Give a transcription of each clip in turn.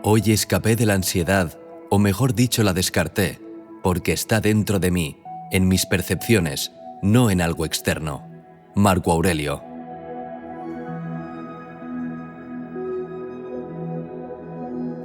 Hoy escapé de la ansiedad, o mejor dicho, la descarté, porque está dentro de mí, en mis percepciones, no en algo externo. Marco Aurelio.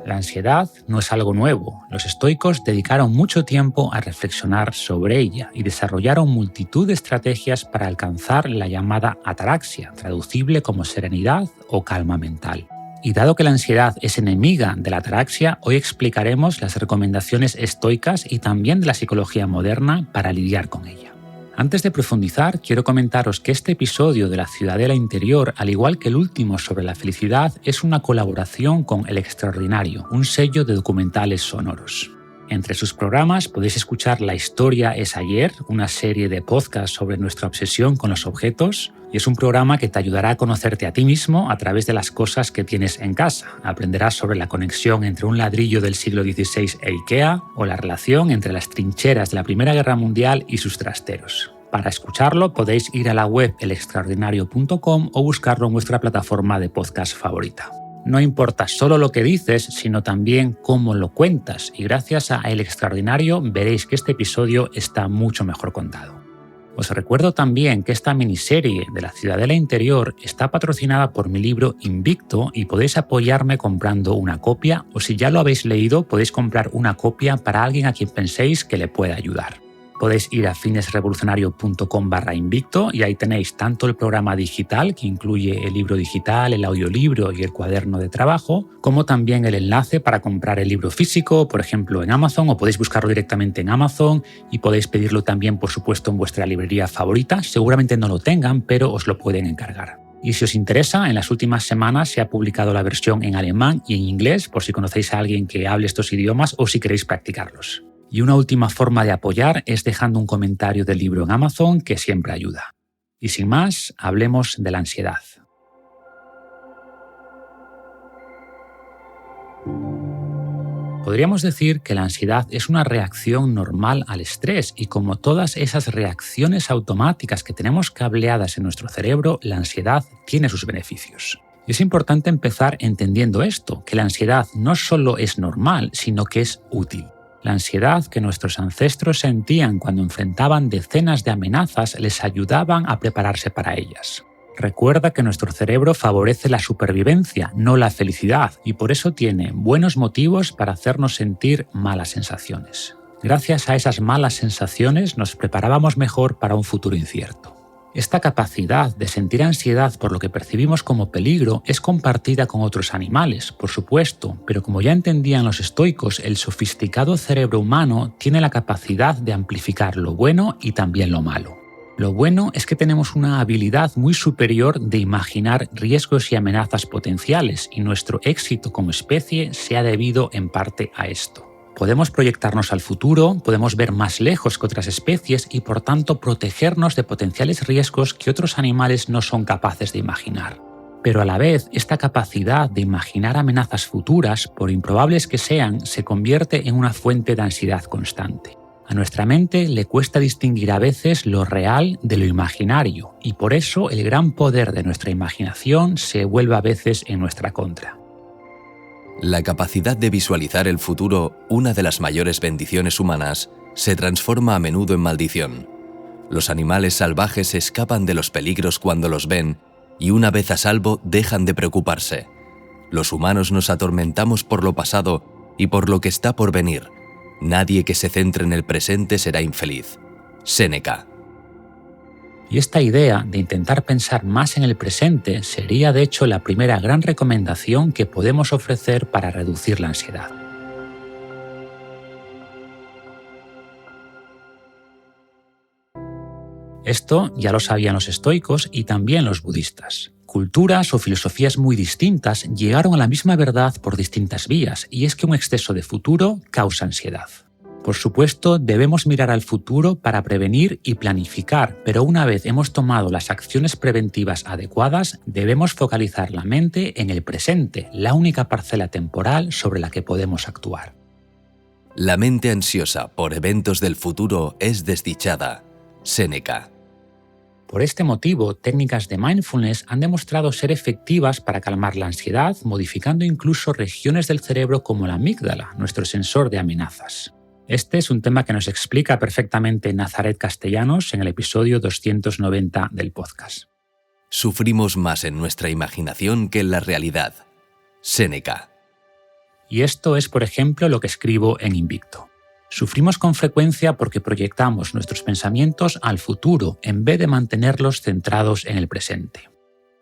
La ansiedad no es algo nuevo. Los estoicos dedicaron mucho tiempo a reflexionar sobre ella y desarrollaron multitud de estrategias para alcanzar la llamada ataraxia, traducible como serenidad o calma mental. Y dado que la ansiedad es enemiga de la ataraxia, hoy explicaremos las recomendaciones estoicas y también de la psicología moderna para lidiar con ella. Antes de profundizar, quiero comentaros que este episodio de La Ciudadela Interior, al igual que el último sobre la felicidad, es una colaboración con El Extraordinario, un sello de documentales sonoros. Entre sus programas podéis escuchar La Historia es Ayer, una serie de podcasts sobre nuestra obsesión con los objetos, y es un programa que te ayudará a conocerte a ti mismo a través de las cosas que tienes en casa. Aprenderás sobre la conexión entre un ladrillo del siglo XVI e IKEA o la relación entre las trincheras de la Primera Guerra Mundial y sus trasteros. Para escucharlo podéis ir a la web elextraordinario.com o buscarlo en vuestra plataforma de podcast favorita. No importa solo lo que dices, sino también cómo lo cuentas, y gracias a El Extraordinario veréis que este episodio está mucho mejor contado. Os recuerdo también que esta miniserie de La Ciudadela Interior está patrocinada por mi libro Invicto y podéis apoyarme comprando una copia, o si ya lo habéis leído podéis comprar una copia para alguien a quien penséis que le pueda ayudar. Podéis ir a finesrevolucionario.com/invicto y ahí tenéis tanto el programa digital, que incluye el libro digital, el audiolibro y el cuaderno de trabajo, como también el enlace para comprar el libro físico, por ejemplo en Amazon, o podéis buscarlo directamente en Amazon y podéis pedirlo también, por supuesto, en vuestra librería favorita. Seguramente no lo tengan, pero os lo pueden encargar. Y si os interesa, en las últimas semanas se ha publicado la versión en alemán y en inglés, por si conocéis a alguien que hable estos idiomas o si queréis practicarlos. Y una última forma de apoyar es dejando un comentario del libro en Amazon, que siempre ayuda. Y sin más, hablemos de la ansiedad. Podríamos decir que la ansiedad es una reacción normal al estrés, y como todas esas reacciones automáticas que tenemos cableadas en nuestro cerebro, la ansiedad tiene sus beneficios. Y es importante empezar entendiendo esto, que la ansiedad no solo es normal, sino que es útil. La ansiedad que nuestros ancestros sentían cuando enfrentaban decenas de amenazas les ayudaban a prepararse para ellas. Recuerda que nuestro cerebro favorece la supervivencia, no la felicidad, y por eso tiene buenos motivos para hacernos sentir malas sensaciones. Gracias a esas malas sensaciones nos preparábamos mejor para un futuro incierto. Esta capacidad de sentir ansiedad por lo que percibimos como peligro es compartida con otros animales, por supuesto, pero como ya entendían los estoicos, el sofisticado cerebro humano tiene la capacidad de amplificar lo bueno y también lo malo. Lo bueno es que tenemos una habilidad muy superior de imaginar riesgos y amenazas potenciales, y nuestro éxito como especie se ha debido en parte a esto. Podemos proyectarnos al futuro, podemos ver más lejos que otras especies y por tanto protegernos de potenciales riesgos que otros animales no son capaces de imaginar. Pero a la vez, esta capacidad de imaginar amenazas futuras, por improbables que sean, se convierte en una fuente de ansiedad constante. A nuestra mente le cuesta distinguir a veces lo real de lo imaginario, y por eso el gran poder de nuestra imaginación se vuelve a veces en nuestra contra. La capacidad de visualizar el futuro, una de las mayores bendiciones humanas, se transforma a menudo en maldición. Los animales salvajes escapan de los peligros cuando los ven y una vez a salvo dejan de preocuparse. Los humanos nos atormentamos por lo pasado y por lo que está por venir. Nadie que se centre en el presente será infeliz. Séneca. Y esta idea de intentar pensar más en el presente sería de hecho la primera gran recomendación que podemos ofrecer para reducir la ansiedad. Esto ya lo sabían los estoicos y también los budistas. Culturas o filosofías muy distintas llegaron a la misma verdad por distintas vías, y es que un exceso de futuro causa ansiedad. Por supuesto, debemos mirar al futuro para prevenir y planificar, pero una vez hemos tomado las acciones preventivas adecuadas, debemos focalizar la mente en el presente, la única parcela temporal sobre la que podemos actuar. La mente ansiosa por eventos del futuro es desdichada. Séneca. Por este motivo, técnicas de mindfulness han demostrado ser efectivas para calmar la ansiedad, modificando incluso regiones del cerebro como la amígdala, nuestro sensor de amenazas. Este es un tema que nos explica perfectamente Nazaret Castellanos en el episodio 290 del podcast. Sufrimos más en nuestra imaginación que en la realidad. Séneca. Y esto es, por ejemplo, lo que escribo en Invicto. Sufrimos con frecuencia porque proyectamos nuestros pensamientos al futuro en vez de mantenerlos centrados en el presente.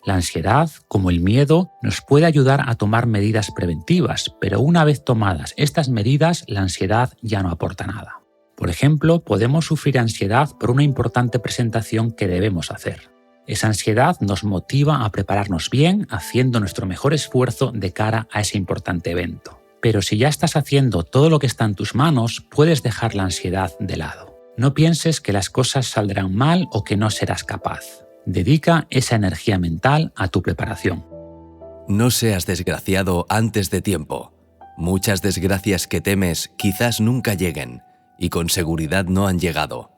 La ansiedad, como el miedo, nos puede ayudar a tomar medidas preventivas, pero una vez tomadas estas medidas, la ansiedad ya no aporta nada. Por ejemplo, podemos sufrir ansiedad por una importante presentación que debemos hacer. Esa ansiedad nos motiva a prepararnos bien, haciendo nuestro mejor esfuerzo de cara a ese importante evento. Pero si ya estás haciendo todo lo que está en tus manos, puedes dejar la ansiedad de lado. No pienses que las cosas saldrán mal o que no serás capaz. Dedica esa energía mental a tu preparación. No seas desgraciado antes de tiempo. Muchas desgracias que temes quizás nunca lleguen, y con seguridad no han llegado.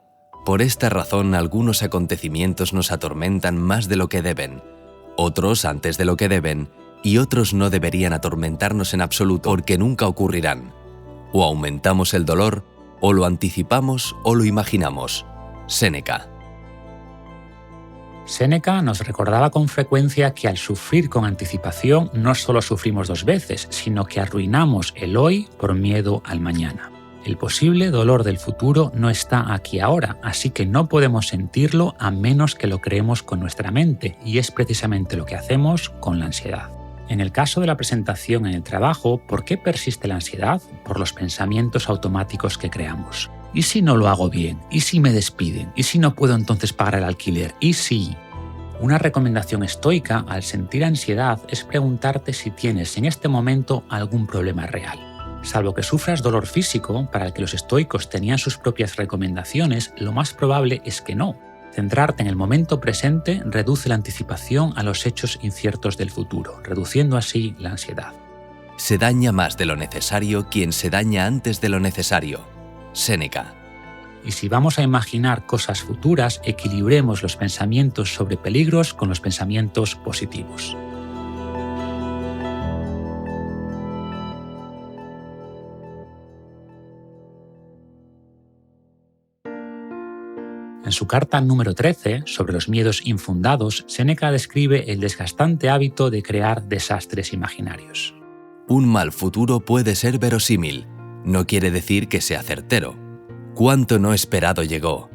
Por esta razón, algunos acontecimientos nos atormentan más de lo que deben, otros antes de lo que deben, y otros no deberían atormentarnos en absoluto porque nunca ocurrirán. O aumentamos el dolor, o lo anticipamos o lo imaginamos. Séneca. Séneca nos recordaba con frecuencia que al sufrir con anticipación no solo sufrimos dos veces, sino que arruinamos el hoy por miedo al mañana. El posible dolor del futuro no está aquí ahora, así que no podemos sentirlo a menos que lo creemos con nuestra mente, y es precisamente lo que hacemos con la ansiedad. En el caso de la presentación en el trabajo, ¿por qué persiste la ansiedad? Por los pensamientos automáticos que creamos. ¿Y si no lo hago bien? ¿Y si me despiden? ¿Y si no puedo entonces pagar el alquiler? ¿Y si? Una recomendación estoica al sentir ansiedad es preguntarte si tienes en este momento algún problema real. Salvo que sufras dolor físico, para el que los estoicos tenían sus propias recomendaciones, lo más probable es que no. Centrarte en el momento presente reduce la anticipación a los hechos inciertos del futuro, reduciendo así la ansiedad. Se daña más de lo necesario quien se daña antes de lo necesario. Séneca. Y si vamos a imaginar cosas futuras, equilibremos los pensamientos sobre peligros con los pensamientos positivos. En su carta número 13, sobre los miedos infundados, Séneca describe el desgastante hábito de crear desastres imaginarios. Un mal futuro puede ser verosímil, no quiere decir que sea certero. Cuánto no esperado llegó,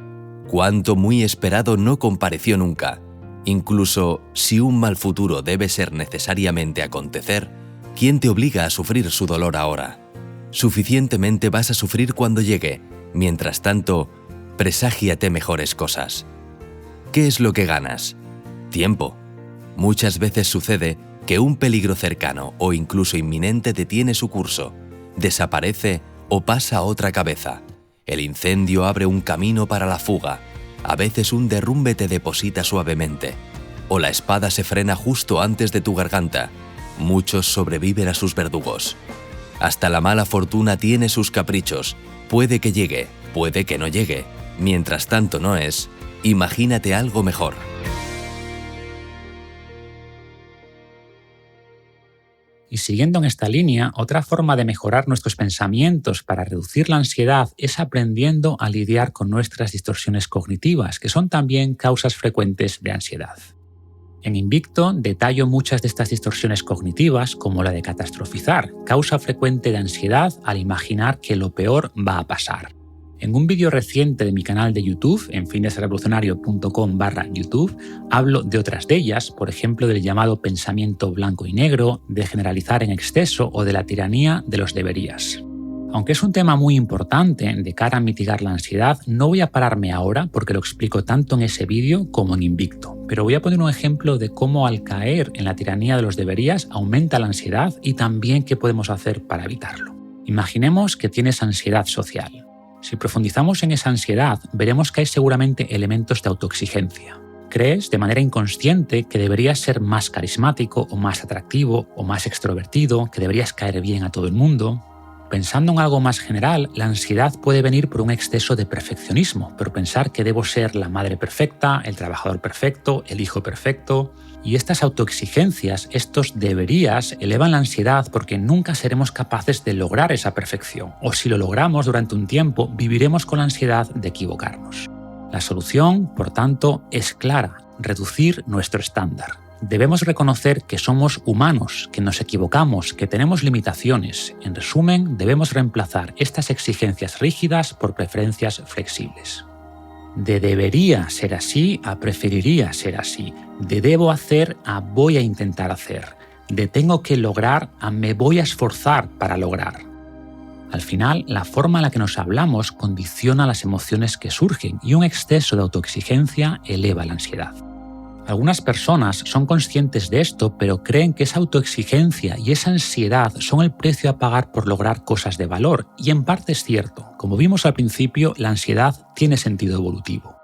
cuánto muy esperado no compareció nunca. Incluso si un mal futuro debe ser necesariamente acontecer, ¿quién te obliga a sufrir su dolor ahora? Suficientemente vas a sufrir cuando llegue, mientras tanto, preságiate mejores cosas. ¿Qué es lo que ganas? Tiempo. Muchas veces sucede que un peligro cercano o incluso inminente detiene su curso, desaparece o pasa a otra cabeza. El incendio abre un camino para la fuga. A veces un derrumbe te deposita suavemente. O la espada se frena justo antes de tu garganta. Muchos sobreviven a sus verdugos. Hasta la mala fortuna tiene sus caprichos. Puede que llegue, puede que no llegue. Mientras tanto no es, imagínate algo mejor. Y siguiendo en esta línea, otra forma de mejorar nuestros pensamientos para reducir la ansiedad es aprendiendo a lidiar con nuestras distorsiones cognitivas, que son también causas frecuentes de ansiedad. En Invicto detallo muchas de estas distorsiones cognitivas, como la de catastrofizar, causa frecuente de ansiedad al imaginar que lo peor va a pasar. En un vídeo reciente de mi canal de YouTube, en fitnessrevolucionario.com/YouTube, hablo de otras de ellas, por ejemplo del llamado pensamiento blanco y negro, de generalizar en exceso o de la tiranía de los deberías. Aunque es un tema muy importante de cara a mitigar la ansiedad, no voy a pararme ahora porque lo explico tanto en ese vídeo como en Invicto, pero voy a poner un ejemplo de cómo al caer en la tiranía de los deberías aumenta la ansiedad y también qué podemos hacer para evitarlo. Imaginemos que tienes ansiedad social. Si profundizamos en esa ansiedad, veremos que hay seguramente elementos de autoexigencia. Crees de manera inconsciente que deberías ser más carismático o más atractivo o más extrovertido, que deberías caer bien a todo el mundo. Pensando en algo más general, la ansiedad puede venir por un exceso de perfeccionismo, por pensar que debo ser la madre perfecta, el trabajador perfecto, el hijo perfecto. Y estas autoexigencias, estos deberías, elevan la ansiedad porque nunca seremos capaces de lograr esa perfección. O si lo logramos durante un tiempo, viviremos con la ansiedad de equivocarnos. La solución, por tanto, es clara: reducir nuestro estándar. Debemos reconocer que somos humanos, que nos equivocamos, que tenemos limitaciones. En resumen, debemos reemplazar estas exigencias rígidas por preferencias flexibles. De debería ser así a preferiría ser así. De debo hacer a voy a intentar hacer. De tengo que lograr a me voy a esforzar para lograr. Al final, la forma en la que nos hablamos condiciona las emociones que surgen y un exceso de autoexigencia eleva la ansiedad. Algunas personas son conscientes de esto, pero creen que esa autoexigencia y esa ansiedad son el precio a pagar por lograr cosas de valor, y en parte es cierto. Como vimos al principio, la ansiedad tiene sentido evolutivo.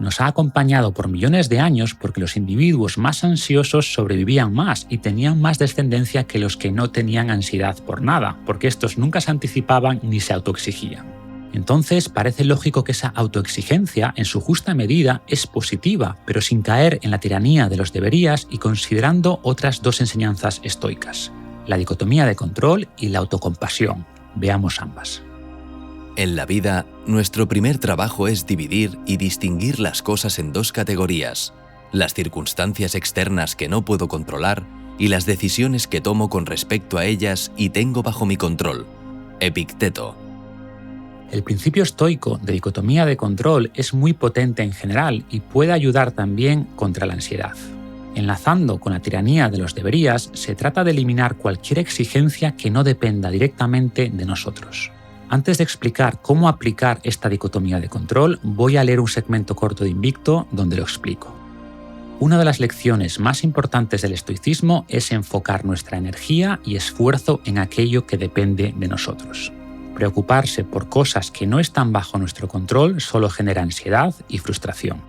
Nos ha acompañado por millones de años porque los individuos más ansiosos sobrevivían más y tenían más descendencia que los que no tenían ansiedad por nada, porque estos nunca se anticipaban ni se autoexigían. Entonces parece lógico que esa autoexigencia, en su justa medida, es positiva, pero sin caer en la tiranía de los deberías y considerando otras dos enseñanzas estoicas: la dicotomía de control y la autocompasión. Veamos ambas. En la vida, nuestro primer trabajo es dividir y distinguir las cosas en dos categorías: las circunstancias externas que no puedo controlar y las decisiones que tomo con respecto a ellas y tengo bajo mi control. Epicteto. El principio estoico de dicotomía de control es muy potente en general y puede ayudar también contra la ansiedad. Enlazando con la tiranía de los deberías, se trata de eliminar cualquier exigencia que no dependa directamente de nosotros. Antes de explicar cómo aplicar esta dicotomía de control, voy a leer un segmento corto de Invicto donde lo explico. Una de las lecciones más importantes del estoicismo es enfocar nuestra energía y esfuerzo en aquello que depende de nosotros. Preocuparse por cosas que no están bajo nuestro control solo genera ansiedad y frustración.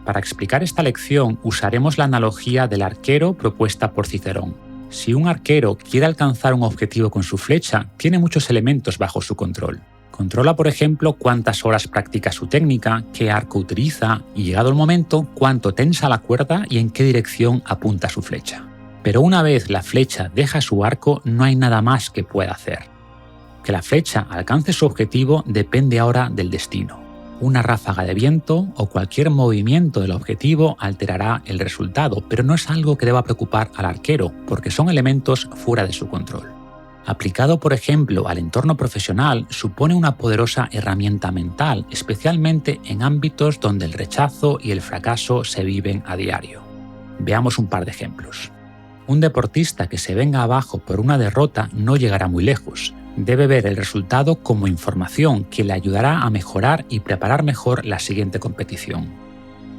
Para explicar esta lección usaremos la analogía del arquero propuesta por Cicerón. Si un arquero quiere alcanzar un objetivo con su flecha, tiene muchos elementos bajo su control. Controla, por ejemplo, cuántas horas practica su técnica, qué arco utiliza y, llegado el momento, cuánto tensa la cuerda y en qué dirección apunta su flecha. Pero una vez la flecha deja su arco, no hay nada más que pueda hacer. Que la flecha alcance su objetivo depende ahora del destino. Una ráfaga de viento o cualquier movimiento del objetivo alterará el resultado, pero no es algo que deba preocupar al arquero, porque son elementos fuera de su control. Aplicado, por ejemplo, al entorno profesional, supone una poderosa herramienta mental, especialmente en ámbitos donde el rechazo y el fracaso se viven a diario. Veamos un par de ejemplos. Un deportista que se venga abajo por una derrota no llegará muy lejos. Debe ver el resultado como información que le ayudará a mejorar y preparar mejor la siguiente competición.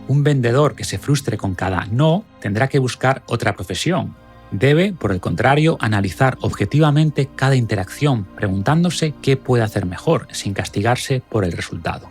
Un vendedor que se frustre con cada no tendrá que buscar otra profesión. Debe, por el contrario, analizar objetivamente cada interacción, preguntándose qué puede hacer mejor, sin castigarse por el resultado.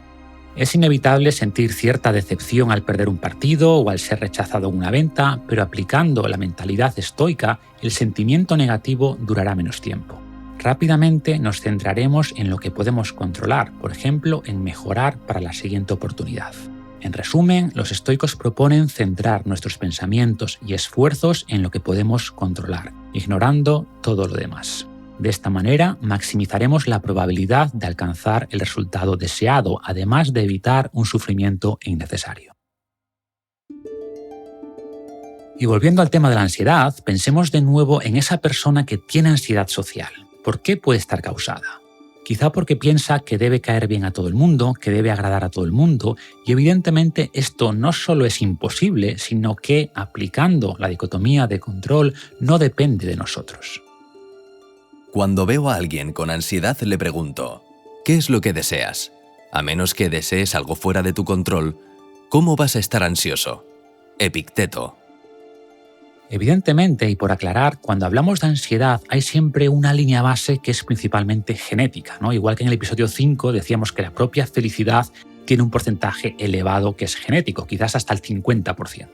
Es inevitable sentir cierta decepción al perder un partido o al ser rechazado en una venta, pero aplicando la mentalidad estoica, el sentimiento negativo durará menos tiempo. Rápidamente nos centraremos en lo que podemos controlar, por ejemplo, en mejorar para la siguiente oportunidad. En resumen, los estoicos proponen centrar nuestros pensamientos y esfuerzos en lo que podemos controlar, ignorando todo lo demás. De esta manera, maximizaremos la probabilidad de alcanzar el resultado deseado, además de evitar un sufrimiento innecesario. Y volviendo al tema de la ansiedad, pensemos de nuevo en esa persona que tiene ansiedad social. ¿Por qué puede estar causada? Quizá porque piensa que debe caer bien a todo el mundo, que debe agradar a todo el mundo, y evidentemente esto no solo es imposible, sino que, aplicando la dicotomía de control, no depende de nosotros. Cuando veo a alguien con ansiedad le pregunto: ¿qué es lo que deseas? A menos que desees algo fuera de tu control, ¿cómo vas a estar ansioso? Epicteto. Evidentemente, y por aclarar, cuando hablamos de ansiedad hay siempre una línea base que es principalmente genética, ¿no? Igual que en el episodio 5 decíamos que la propia felicidad tiene un porcentaje elevado que es genético, quizás hasta el 50%.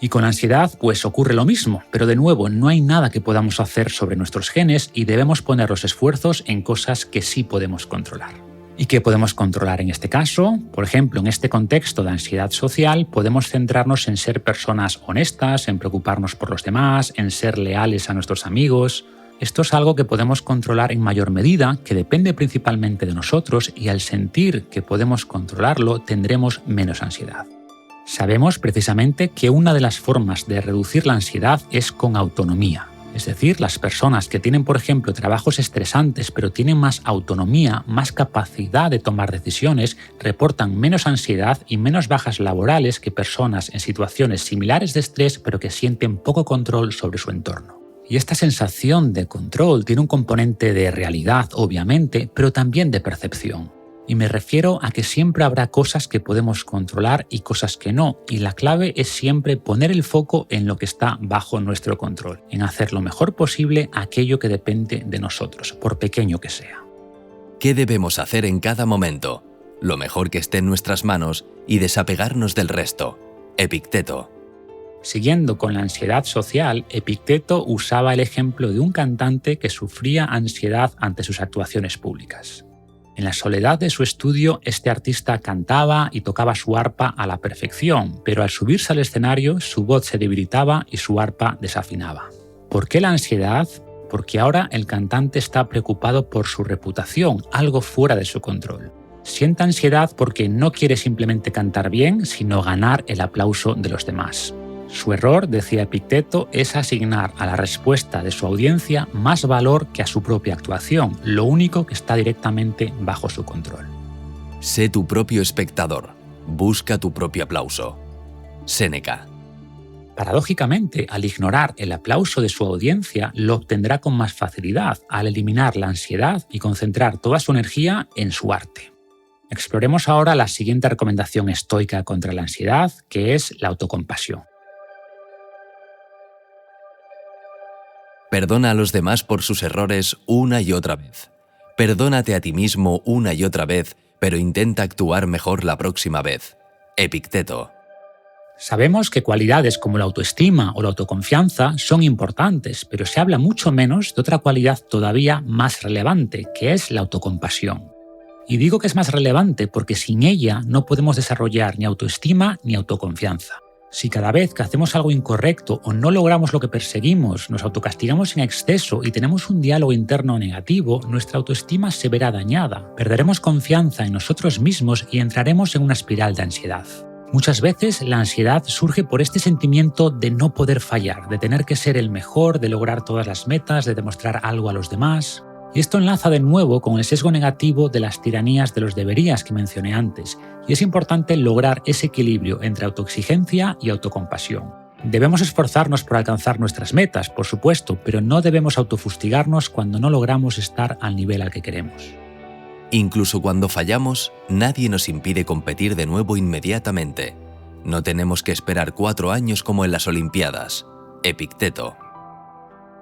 Y con la ansiedad, pues ocurre lo mismo, pero de nuevo, no hay nada que podamos hacer sobre nuestros genes y debemos poner los esfuerzos en cosas que sí podemos controlar. ¿Y qué podemos controlar en este caso? Por ejemplo, en este contexto de ansiedad social, podemos centrarnos en ser personas honestas, en preocuparnos por los demás, en ser leales a nuestros amigos. Esto es algo que podemos controlar en mayor medida, que depende principalmente de nosotros, y al sentir que podemos controlarlo, tendremos menos ansiedad. Sabemos precisamente que una de las formas de reducir la ansiedad es con autonomía. Es decir, las personas que tienen, por ejemplo, trabajos estresantes pero tienen más autonomía, más capacidad de tomar decisiones, reportan menos ansiedad y menos bajas laborales que personas en situaciones similares de estrés pero que sienten poco control sobre su entorno. Y esta sensación de control tiene un componente de realidad, obviamente, pero también de percepción. Y me refiero a que siempre habrá cosas que podemos controlar y cosas que no, y la clave es siempre poner el foco en lo que está bajo nuestro control, en hacer lo mejor posible aquello que depende de nosotros, por pequeño que sea. ¿Qué debemos hacer en cada momento? Lo mejor que esté en nuestras manos y desapegarnos del resto. Epicteto. Siguiendo con la ansiedad social, Epicteto usaba el ejemplo de un cantante que sufría ansiedad ante sus actuaciones públicas. En la soledad de su estudio, este artista cantaba y tocaba su arpa a la perfección, pero al subirse al escenario, su voz se debilitaba y su arpa desafinaba. ¿Por qué la ansiedad? Porque ahora el cantante está preocupado por su reputación, algo fuera de su control. Siente ansiedad porque no quiere simplemente cantar bien, sino ganar el aplauso de los demás. Su error, decía Epicteto, es asignar a la respuesta de su audiencia más valor que a su propia actuación, lo único que está directamente bajo su control. Sé tu propio espectador. Busca tu propio aplauso. Séneca. Paradójicamente, al ignorar el aplauso de su audiencia, lo obtendrá con más facilidad, al eliminar la ansiedad y concentrar toda su energía en su arte. Exploremos ahora la siguiente recomendación estoica contra la ansiedad, que es la autocompasión. Perdona a los demás por sus errores una y otra vez. Perdónate a ti mismo una y otra vez, pero intenta actuar mejor la próxima vez. Epicteto. Sabemos que cualidades como la autoestima o la autoconfianza son importantes, pero se habla mucho menos de otra cualidad todavía más relevante, que es la autocompasión. Y digo que es más relevante porque sin ella no podemos desarrollar ni autoestima ni autoconfianza. Si cada vez que hacemos algo incorrecto o no logramos lo que perseguimos, nos autocastigamos en exceso y tenemos un diálogo interno negativo, nuestra autoestima se verá dañada, perderemos confianza en nosotros mismos y entraremos en una espiral de ansiedad. Muchas veces la ansiedad surge por este sentimiento de no poder fallar, de tener que ser el mejor, de lograr todas las metas, de demostrar algo a los demás. Y esto enlaza de nuevo con el sesgo negativo de las tiranías de los deberías que mencioné antes, y es importante lograr ese equilibrio entre autoexigencia y autocompasión. Debemos esforzarnos por alcanzar nuestras metas, por supuesto, pero no debemos autofustigarnos cuando no logramos estar al nivel al que queremos. Incluso cuando fallamos, nadie nos impide competir de nuevo inmediatamente. No tenemos que esperar 4 años como en las Olimpiadas. Epicteto.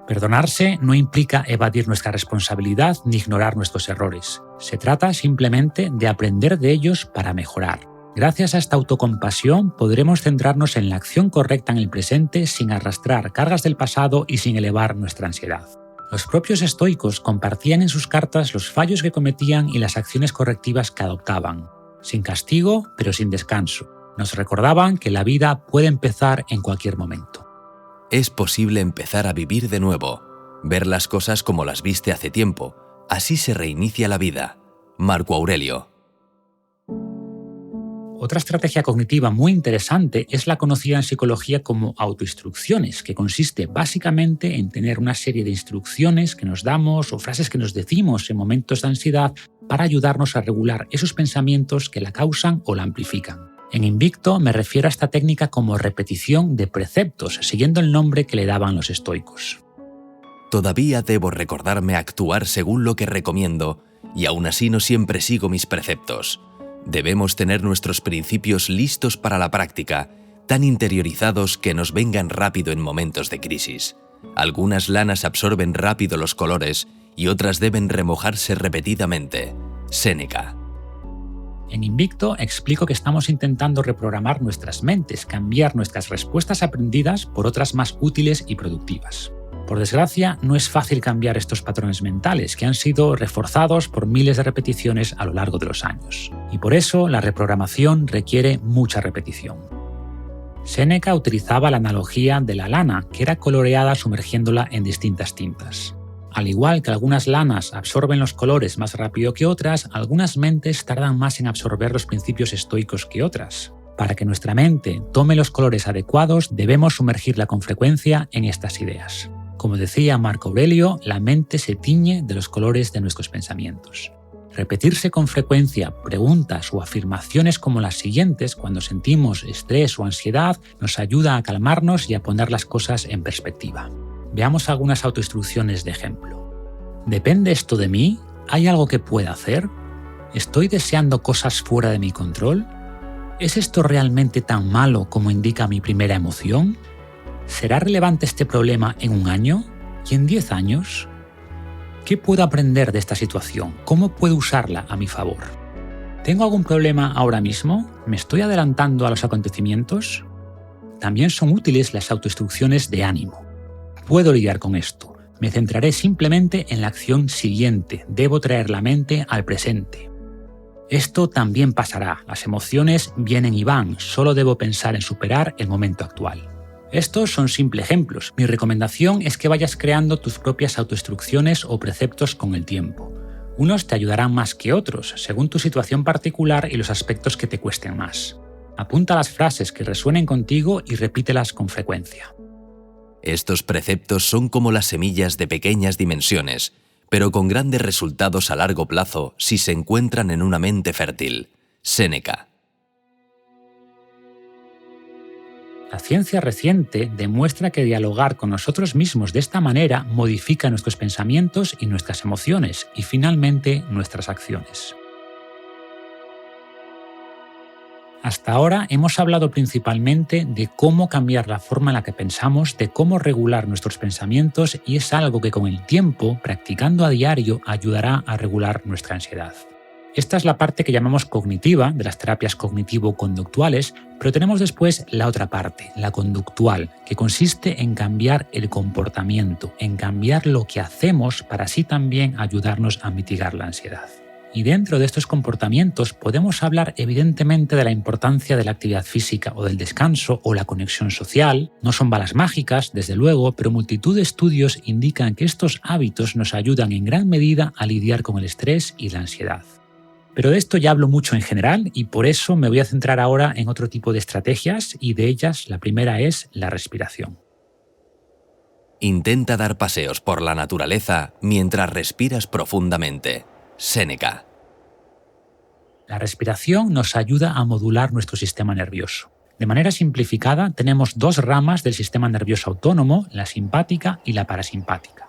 Perdonarse no implica evadir nuestra responsabilidad ni ignorar nuestros errores. Se trata simplemente de aprender de ellos para mejorar. Gracias a esta autocompasión podremos centrarnos en la acción correcta en el presente sin arrastrar cargas del pasado y sin elevar nuestra ansiedad. Los propios estoicos compartían en sus cartas los fallos que cometían y las acciones correctivas que adoptaban. Sin castigo, pero sin descanso. Nos recordaban que la vida puede empezar en cualquier momento. Es posible empezar a vivir de nuevo, ver las cosas como las viste hace tiempo. Así se reinicia la vida. Marco Aurelio. Otra estrategia cognitiva muy interesante es la conocida en psicología como autoinstrucciones, que consiste básicamente en tener una serie de instrucciones que nos damos o frases que nos decimos en momentos de ansiedad para ayudarnos a regular esos pensamientos que la causan o la amplifican. En Invicto me refiero a esta técnica como repetición de preceptos, siguiendo el nombre que le daban los estoicos. Todavía debo recordarme actuar según lo que recomiendo, y aún así no siempre sigo mis preceptos. Debemos tener nuestros principios listos para la práctica, tan interiorizados que nos vengan rápido en momentos de crisis. Algunas lanas absorben rápido los colores y otras deben remojarse repetidamente. Séneca. En Invicto explico que estamos intentando reprogramar nuestras mentes, cambiar nuestras respuestas aprendidas por otras más útiles y productivas. Por desgracia, no es fácil cambiar estos patrones mentales que han sido reforzados por miles de repeticiones a lo largo de los años. Y por eso la reprogramación requiere mucha repetición. Séneca utilizaba la analogía de la lana, que era coloreada sumergiéndola en distintas tintas. Al igual que algunas lanas absorben los colores más rápido que otras, algunas mentes tardan más en absorber los principios estoicos que otras. Para que nuestra mente tome los colores adecuados, debemos sumergirla con frecuencia en estas ideas. Como decía Marco Aurelio, la mente se tiñe de los colores de nuestros pensamientos. Repetirse con frecuencia preguntas o afirmaciones como las siguientes cuando sentimos estrés o ansiedad nos ayuda a calmarnos y a poner las cosas en perspectiva. Veamos algunas autoinstrucciones de ejemplo. ¿Depende esto de mí? ¿Hay algo que pueda hacer? ¿Estoy deseando cosas fuera de mi control? ¿Es esto realmente tan malo como indica mi primera emoción? ¿Será relevante este problema en 1 año? ¿Y en 10 años? ¿Qué puedo aprender de esta situación? ¿Cómo puedo usarla a mi favor? ¿Tengo algún problema ahora mismo? ¿Me estoy adelantando a los acontecimientos? También son útiles las autoinstrucciones de ánimo. Puedo lidiar con esto. Me centraré simplemente en la acción siguiente. Debo traer la mente al presente. Esto también pasará. Las emociones vienen y van. Solo debo pensar en superar el momento actual. Estos son simples ejemplos. Mi recomendación es que vayas creando tus propias autoinstrucciones o preceptos con el tiempo. Unos te ayudarán más que otros, según tu situación particular y los aspectos que te cuesten más. Apunta las frases que resuenen contigo y repítelas con frecuencia. Estos preceptos son como las semillas de pequeñas dimensiones, pero con grandes resultados a largo plazo si se encuentran en una mente fértil. Séneca. La ciencia reciente demuestra que dialogar con nosotros mismos de esta manera modifica nuestros pensamientos y nuestras emociones y finalmente nuestras acciones. Hasta ahora hemos hablado principalmente de cómo cambiar la forma en la que pensamos, de cómo regular nuestros pensamientos y es algo que con el tiempo, practicando a diario, ayudará a regular nuestra ansiedad. Esta es la parte que llamamos cognitiva de las terapias cognitivo-conductuales, pero tenemos después la otra parte, la conductual, que consiste en cambiar el comportamiento, en cambiar lo que hacemos para así también ayudarnos a mitigar la ansiedad. Y dentro de estos comportamientos podemos hablar evidentemente de la importancia de la actividad física o del descanso o la conexión social. No son balas mágicas, desde luego, pero multitud de estudios indican que estos hábitos nos ayudan en gran medida a lidiar con el estrés y la ansiedad. Pero de esto ya hablo mucho en general y por eso me voy a centrar ahora en otro tipo de estrategias y de ellas la primera es la respiración. Intenta dar paseos por la naturaleza mientras respiras profundamente. Séneca. La respiración nos ayuda a modular nuestro sistema nervioso. De manera simplificada, tenemos 2 ramas del sistema nervioso autónomo, la simpática y la parasimpática.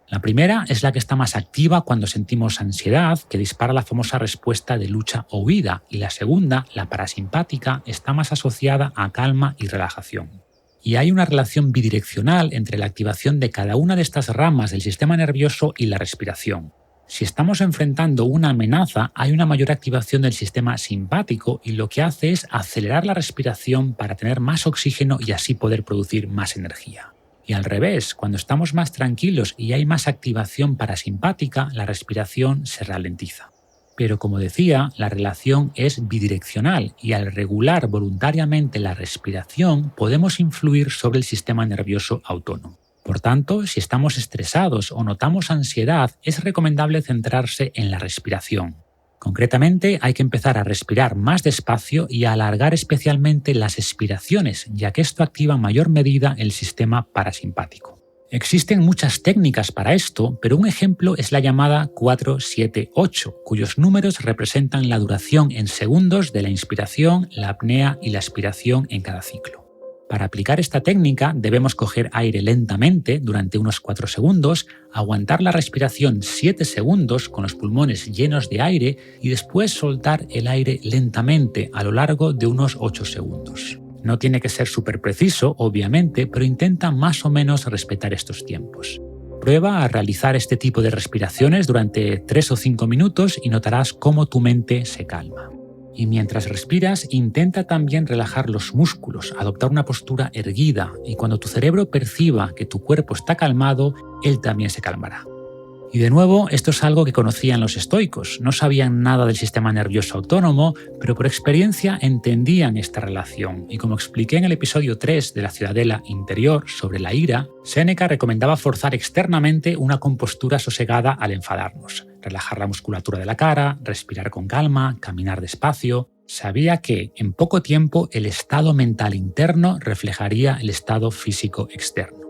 La primera es la que está más activa cuando sentimos ansiedad, que dispara la famosa respuesta de lucha o huida, y la segunda, la parasimpática, está más asociada a calma y relajación. Y hay una relación bidireccional entre la activación de cada una de estas ramas del sistema nervioso y la respiración. Si estamos enfrentando una amenaza, hay una mayor activación del sistema simpático y lo que hace es acelerar la respiración para tener más oxígeno y así poder producir más energía. Y al revés, cuando estamos más tranquilos y hay más activación parasimpática, la respiración se ralentiza. Pero como decía, la relación es bidireccional y al regular voluntariamente la respiración podemos influir sobre el sistema nervioso autónomo. Por tanto, si estamos estresados o notamos ansiedad, es recomendable centrarse en la respiración. Concretamente, hay que empezar a respirar más despacio y a alargar especialmente las expiraciones, ya que esto activa en mayor medida el sistema parasimpático. Existen muchas técnicas para esto, pero un ejemplo es la llamada 4-7-8, cuyos números representan la duración en segundos de la inspiración, la apnea y la expiración en cada ciclo. Para aplicar esta técnica debemos coger aire lentamente durante unos 4 segundos, aguantar la respiración 7 segundos con los pulmones llenos de aire y después soltar el aire lentamente a lo largo de unos 8 segundos. No tiene que ser súper preciso, obviamente, pero intenta más o menos respetar estos tiempos. Prueba a realizar este tipo de respiraciones durante 3 o 5 minutos y notarás cómo tu mente se calma. Y mientras respiras, intenta también relajar los músculos, adoptar una postura erguida, y cuando tu cerebro perciba que tu cuerpo está calmado, él también se calmará. Y de nuevo, esto es algo que conocían los estoicos. No sabían nada del sistema nervioso autónomo, pero por experiencia entendían esta relación. Y como expliqué en el episodio 3 de la Ciudadela Interior sobre la ira, Séneca recomendaba forzar externamente una compostura sosegada al enfadarnos. Relajar la musculatura de la cara, respirar con calma, caminar despacio. Sabía que, en poco tiempo, el estado mental interno reflejaría el estado físico externo.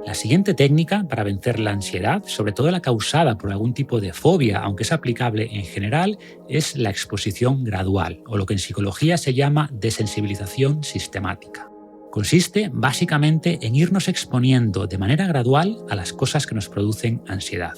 La siguiente técnica para vencer la ansiedad, sobre todo la causada por algún tipo de fobia, aunque es aplicable en general, es la exposición gradual, o lo que en psicología se llama desensibilización sistemática. Consiste básicamente en irnos exponiendo de manera gradual a las cosas que nos producen ansiedad.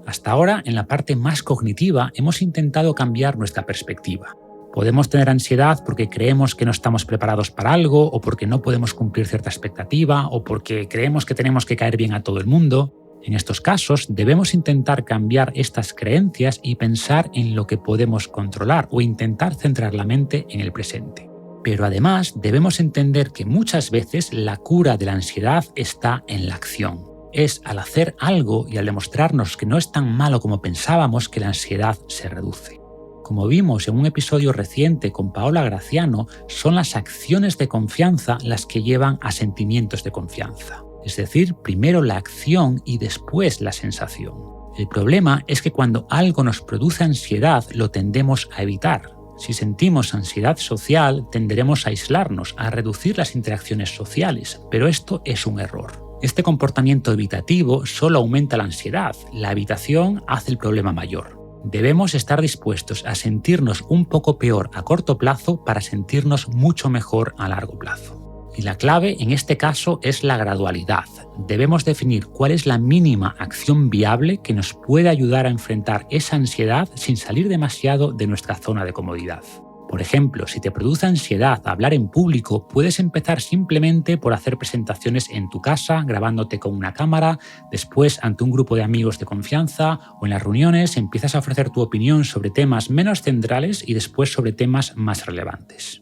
Hasta ahora, en la parte más cognitiva, hemos intentado cambiar nuestra perspectiva. Podemos tener ansiedad porque creemos que no estamos preparados para algo, o porque no podemos cumplir cierta expectativa, o porque creemos que tenemos que caer bien a todo el mundo. En estos casos, debemos intentar cambiar estas creencias y pensar en lo que podemos controlar o intentar centrar la mente en el presente. Pero además, debemos entender que muchas veces la cura de la ansiedad está en la acción. Es al hacer algo y al demostrarnos que no es tan malo como pensábamos que la ansiedad se reduce. Como vimos en un episodio reciente con Paola Graziano, son las acciones de confianza las que llevan a sentimientos de confianza. Es decir, primero la acción y después la sensación. El problema es que cuando algo nos produce ansiedad, lo tendemos a evitar. Si sentimos ansiedad social, tenderemos a aislarnos, a reducir las interacciones sociales, pero esto es un error. Este comportamiento evitativo solo aumenta la ansiedad, la evitación hace el problema mayor. Debemos estar dispuestos a sentirnos un poco peor a corto plazo para sentirnos mucho mejor a largo plazo. Y la clave en este caso es la gradualidad. Debemos definir cuál es la mínima acción viable que nos puede ayudar a enfrentar esa ansiedad sin salir demasiado de nuestra zona de comodidad. Por ejemplo, si te produce ansiedad hablar en público, puedes empezar simplemente por hacer presentaciones en tu casa, grabándote con una cámara, después ante un grupo de amigos de confianza o en las reuniones empiezas a ofrecer tu opinión sobre temas menos centrales y después sobre temas más relevantes.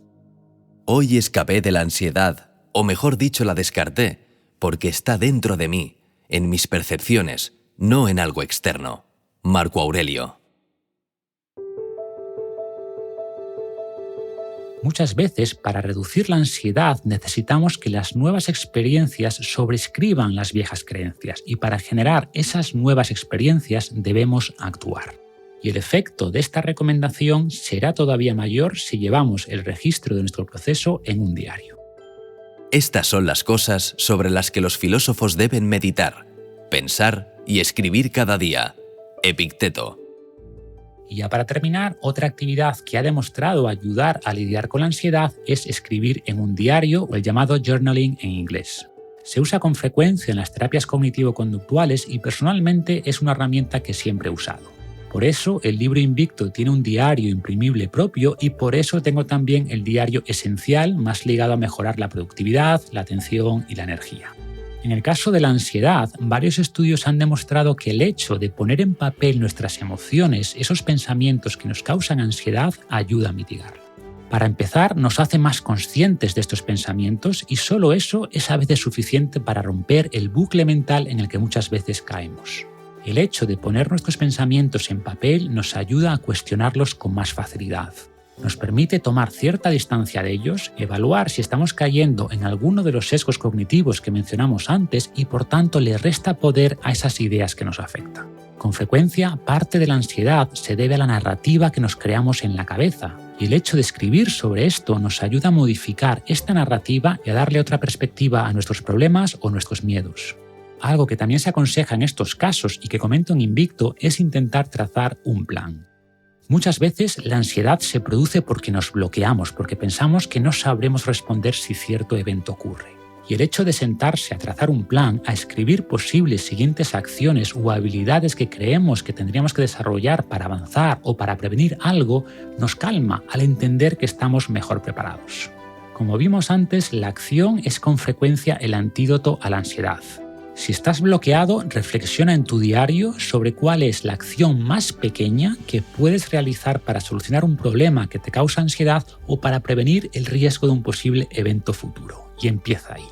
Hoy escapé de la ansiedad, o mejor dicho la descarté, porque está dentro de mí, en mis percepciones, no en algo externo. Marco Aurelio. Muchas veces, para reducir la ansiedad, necesitamos que las nuevas experiencias sobrescriban las viejas creencias, y para generar esas nuevas experiencias debemos actuar. Y el efecto de esta recomendación será todavía mayor si llevamos el registro de nuestro proceso en un diario. Estas son las cosas sobre las que los filósofos deben meditar, pensar y escribir cada día. Epicteto. Y ya para terminar, otra actividad que ha demostrado ayudar a lidiar con la ansiedad es escribir en un diario, o el llamado journaling en inglés. Se usa con frecuencia en las terapias cognitivo-conductuales y personalmente es una herramienta que siempre he usado. Por eso el libro Invicto tiene un diario imprimible propio y por eso tengo también el diario esencial, más ligado a mejorar la productividad, la atención y la energía. En el caso de la ansiedad, varios estudios han demostrado que el hecho de poner en papel nuestras emociones, esos pensamientos que nos causan ansiedad, ayuda a mitigar. Para empezar, nos hace más conscientes de estos pensamientos y solo eso es a veces suficiente para romper el bucle mental en el que muchas veces caemos. El hecho de poner nuestros pensamientos en papel nos ayuda a cuestionarlos con más facilidad. Nos permite tomar cierta distancia de ellos, evaluar si estamos cayendo en alguno de los sesgos cognitivos que mencionamos antes y por tanto le resta poder a esas ideas que nos afectan. Con frecuencia, parte de la ansiedad se debe a la narrativa que nos creamos en la cabeza, y el hecho de escribir sobre esto nos ayuda a modificar esta narrativa y a darle otra perspectiva a nuestros problemas o nuestros miedos. Algo que también se aconseja en estos casos y que comento en Invicto es intentar trazar un plan. Muchas veces la ansiedad se produce porque nos bloqueamos, porque pensamos que no sabremos responder si cierto evento ocurre. Y el hecho de sentarse a trazar un plan, a escribir posibles siguientes acciones o habilidades que creemos que tendríamos que desarrollar para avanzar o para prevenir algo, nos calma al entender que estamos mejor preparados. Como vimos antes, la acción es con frecuencia el antídoto a la ansiedad. Si estás bloqueado, reflexiona en tu diario sobre cuál es la acción más pequeña que puedes realizar para solucionar un problema que te causa ansiedad o para prevenir el riesgo de un posible evento futuro. Y empieza ahí.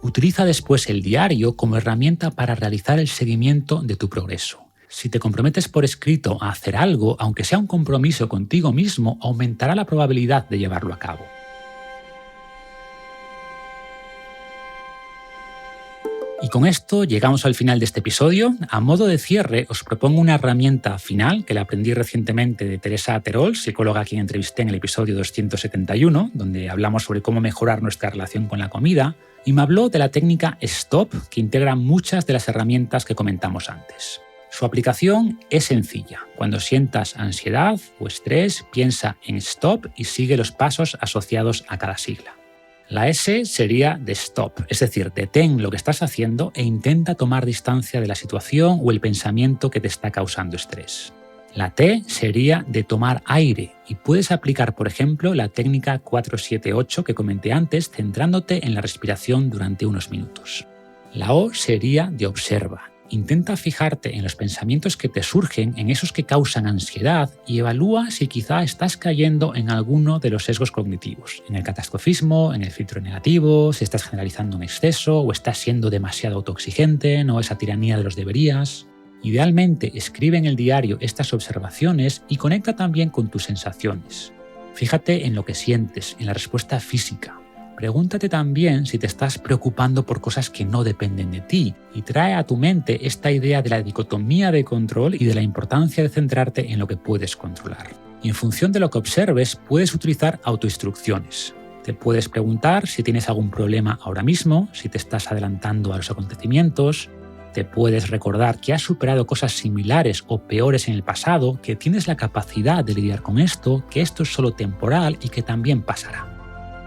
Utiliza después el diario como herramienta para realizar el seguimiento de tu progreso. Si te comprometes por escrito a hacer algo, aunque sea un compromiso contigo mismo, aumentará la probabilidad de llevarlo a cabo. Y con esto llegamos al final de este episodio. A modo de cierre, os propongo una herramienta final que la aprendí recientemente de Teresa Terol, psicóloga a quien entrevisté en el episodio 271, donde hablamos sobre cómo mejorar nuestra relación con la comida, y me habló de la técnica STOP, que integra muchas de las herramientas que comentamos antes. Su aplicación es sencilla. Cuando sientas ansiedad o estrés, piensa en STOP y sigue los pasos asociados a cada sigla. La S sería de stop, es decir, detén lo que estás haciendo e intenta tomar distancia de la situación o el pensamiento que te está causando estrés. La T sería de tomar aire y puedes aplicar, por ejemplo, la técnica 4-7-8 que comenté antes, centrándote en la respiración durante unos minutos. La O sería de observa. Intenta fijarte en los pensamientos que te surgen, en esos que causan ansiedad, y evalúa si quizá estás cayendo en alguno de los sesgos cognitivos, en el catastrofismo, en el filtro negativo, si estás generalizando en exceso o estás siendo demasiado autoexigente, no esa tiranía de los deberías. Idealmente, escribe en el diario estas observaciones y conecta también con tus sensaciones. Fíjate en lo que sientes, en la respuesta física. Pregúntate también si te estás preocupando por cosas que no dependen de ti y trae a tu mente esta idea de la dicotomía de control y de la importancia de centrarte en lo que puedes controlar. Y en función de lo que observes, puedes utilizar autoinstrucciones. Te puedes preguntar si tienes algún problema ahora mismo, si te estás adelantando a los acontecimientos. Te puedes recordar que has superado cosas similares o peores en el pasado, que tienes la capacidad de lidiar con esto, que esto es solo temporal y que también pasará.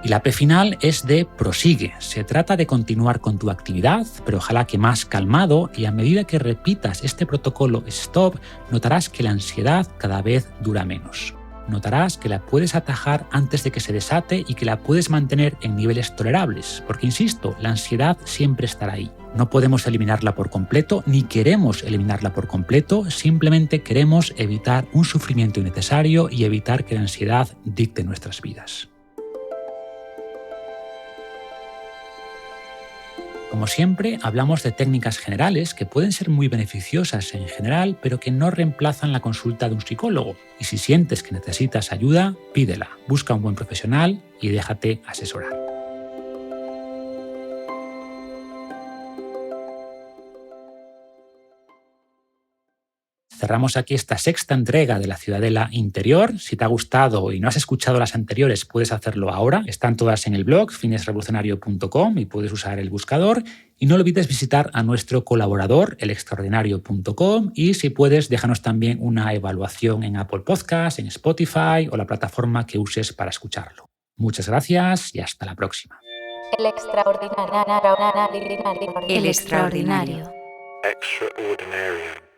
Y la P final es de prosigue. Se trata de continuar con tu actividad, pero ojalá que más calmado, y a medida que repitas este protocolo STOP, notarás que la ansiedad cada vez dura menos. Notarás que la puedes atajar antes de que se desate y que la puedes mantener en niveles tolerables, porque insisto, la ansiedad siempre estará ahí. No podemos eliminarla por completo, ni queremos eliminarla por completo, simplemente queremos evitar un sufrimiento innecesario y evitar que la ansiedad dicte nuestras vidas. Como siempre, hablamos de técnicas generales que pueden ser muy beneficiosas en general, pero que no reemplazan la consulta de un psicólogo. Y si sientes que necesitas ayuda, pídela, busca un buen profesional y déjate asesorar. Cerramos aquí esta sexta entrega de la Ciudadela Interior. Si te ha gustado y no has escuchado las anteriores, puedes hacerlo ahora. Están todas en el blog finesrevolucionario.com y puedes usar el buscador. Y no olvides visitar a nuestro colaborador, elextraordinario.com, y si puedes, déjanos también una evaluación en Apple Podcasts, en Spotify o la plataforma que uses para escucharlo. Muchas gracias y hasta la próxima. El extraordinario. El extraordinario. Extraordinarium.